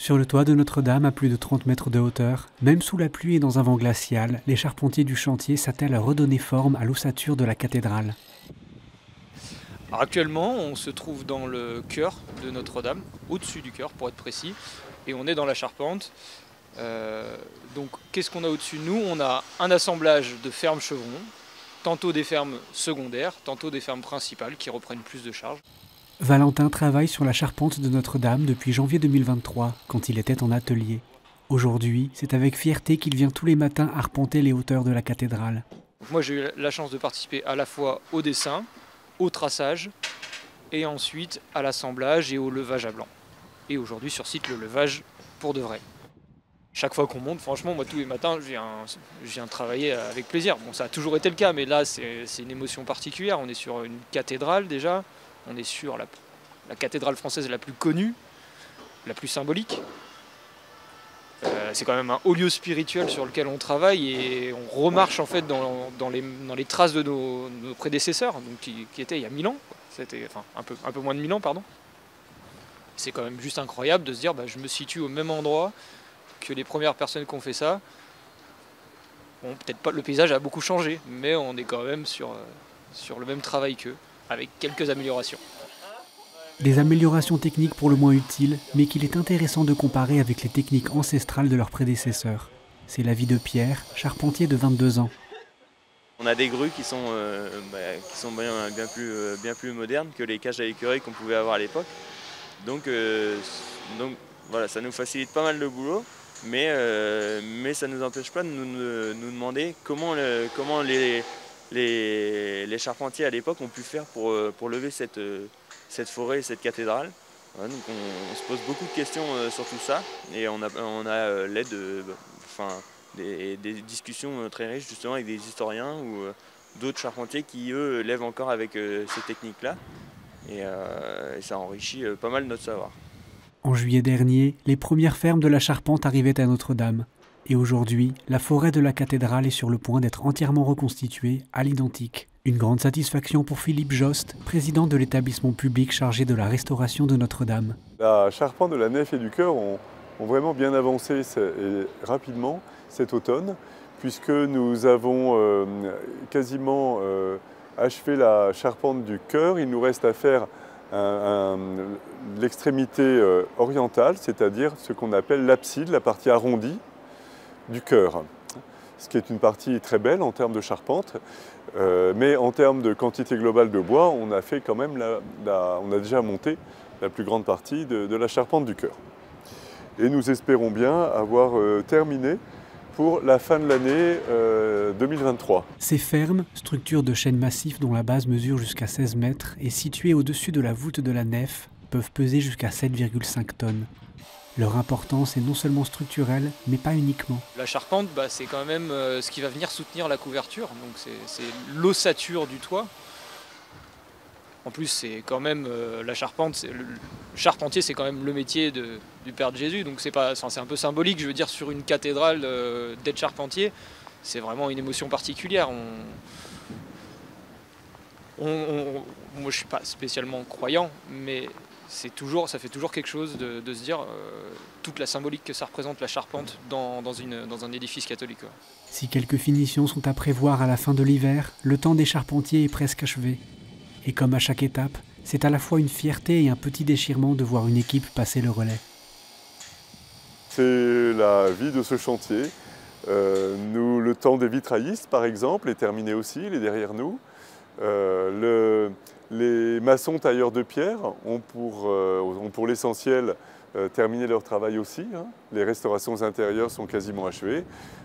Sur le toit de Notre-Dame, à plus de 30 mètres de hauteur, même sous la pluie et dans un vent glacial, les charpentiers du chantier s'attellent à redonner forme à l'ossature de la cathédrale. Alors actuellement, on se trouve dans le chœur de Notre-Dame, au-dessus du chœur pour être précis, et on est dans la charpente. Donc qu'est-ce qu'on a au-dessus de nous? On a un assemblage de fermes chevrons, tantôt des fermes secondaires, tantôt des fermes principales qui reprennent plus de charge. Valentin travaille sur la charpente de Notre-Dame depuis janvier 2023, quand il était en atelier. Aujourd'hui, c'est avec fierté qu'il vient tous les matins arpenter les hauteurs de la cathédrale. Donc moi j'ai eu la chance de participer à la fois au dessin, au traçage, et ensuite à l'assemblage et au levage à blanc. Et aujourd'hui sur site, le levage pour de vrai. Chaque fois qu'on monte, franchement, moi tous les matins, je viens travailler avec plaisir. Bon, ça a toujours été le cas, mais là c'est une émotion particulière. On est sur une cathédrale déjà, on est sur la cathédrale française la plus connue, la plus symbolique. C'est quand même un haut lieu spirituel sur lequel on travaille et on remarche en fait dans les traces de nos prédécesseurs, donc qui étaient il y a 1000 ans. C'était enfin un peu moins de 1000 ans, pardon. C'est quand même juste incroyable de se dire je me situe au même endroit que les premières personnes qui ont fait ça. Bon, peut-être pas, le paysage a beaucoup changé, mais on est quand même sur le même travail qu'eux, avec quelques améliorations. Des améliorations techniques pour le moins utiles, mais qu'il est intéressant de comparer avec les techniques ancestrales de leurs prédécesseurs. C'est l'avis de Pierre, charpentier de 22 ans. On a des grues qui sont bien plus modernes que les cages à écureuils qu'on pouvait avoir à l'époque. Donc voilà, ça nous facilite pas mal le boulot, mais ça ne nous empêche pas de nous demander comment les charpentiers à l'époque ont pu faire pour lever cette forêt et cette cathédrale. Voilà, donc on se pose beaucoup de questions sur tout ça et on a l'aide des discussions très riches justement avec des historiens ou d'autres charpentiers qui eux lèvent encore avec ces techniques-là et ça enrichit pas mal notre savoir. En juillet dernier, les premières fermes de la charpente arrivaient à Notre-Dame. Et aujourd'hui, la forêt de la cathédrale est sur le point d'être entièrement reconstituée à l'identique. Une grande satisfaction pour Philippe Jost, président de l'établissement public chargé de la restauration de Notre-Dame. La charpente de la nef et du chœur ont vraiment bien avancé rapidement cet automne, puisque nous avons quasiment achevé la charpente du chœur. Il nous reste à faire l'extrémité orientale, c'est-à-dire ce qu'on appelle l'abside, la partie arrondie du chœur, ce qui est une partie très belle en termes de charpente, mais en termes de quantité globale de bois, on a fait quand même on a déjà monté la plus grande partie de la charpente du chœur. Et nous espérons bien avoir terminé pour la fin de l'année 2023. Ces fermes, structures de chêne massif dont la base mesure jusqu'à 16 mètres et situées au-dessus de la voûte de la nef, peuvent peser jusqu'à 7,5 tonnes. Leur importance est non seulement structurelle, mais pas uniquement. La charpente, c'est quand même ce qui va venir soutenir la couverture, donc c'est l'ossature du toit. En plus, c'est quand même la charpente, le charpentier, c'est quand même le métier du Père de Jésus, donc c'est un peu symbolique, je veux dire, sur une cathédrale d'être charpentier, c'est vraiment une émotion particulière. Moi, je suis pas spécialement croyant, mais ça fait toujours quelque chose de se dire toute la symbolique que ça représente la charpente dans un édifice catholique. Si quelques finitions sont à prévoir à la fin de l'hiver, le temps des charpentiers est presque achevé. Et comme à chaque étape, c'est à la fois une fierté et un petit déchirement de voir une équipe passer le relais. C'est la vie de ce chantier. Le temps des vitraillistes, par exemple, est terminé aussi, il est derrière nous. Les maçons tailleurs de pierre ont pour l'essentiel terminé leur travail aussi. Les restaurations intérieures sont quasiment achevées.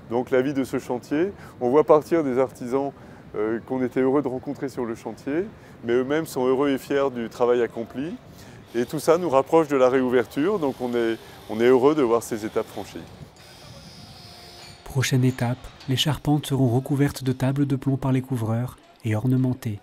Donc la vie de ce chantier, on voit partir des artisans qu'on était heureux de rencontrer sur le chantier, mais eux-mêmes sont heureux et fiers du travail accompli. Et tout ça nous rapproche de la réouverture, donc on est heureux de voir ces étapes franchies. Prochaine étape, les charpentes seront recouvertes de tables de plomb par les couvreurs et ornementées.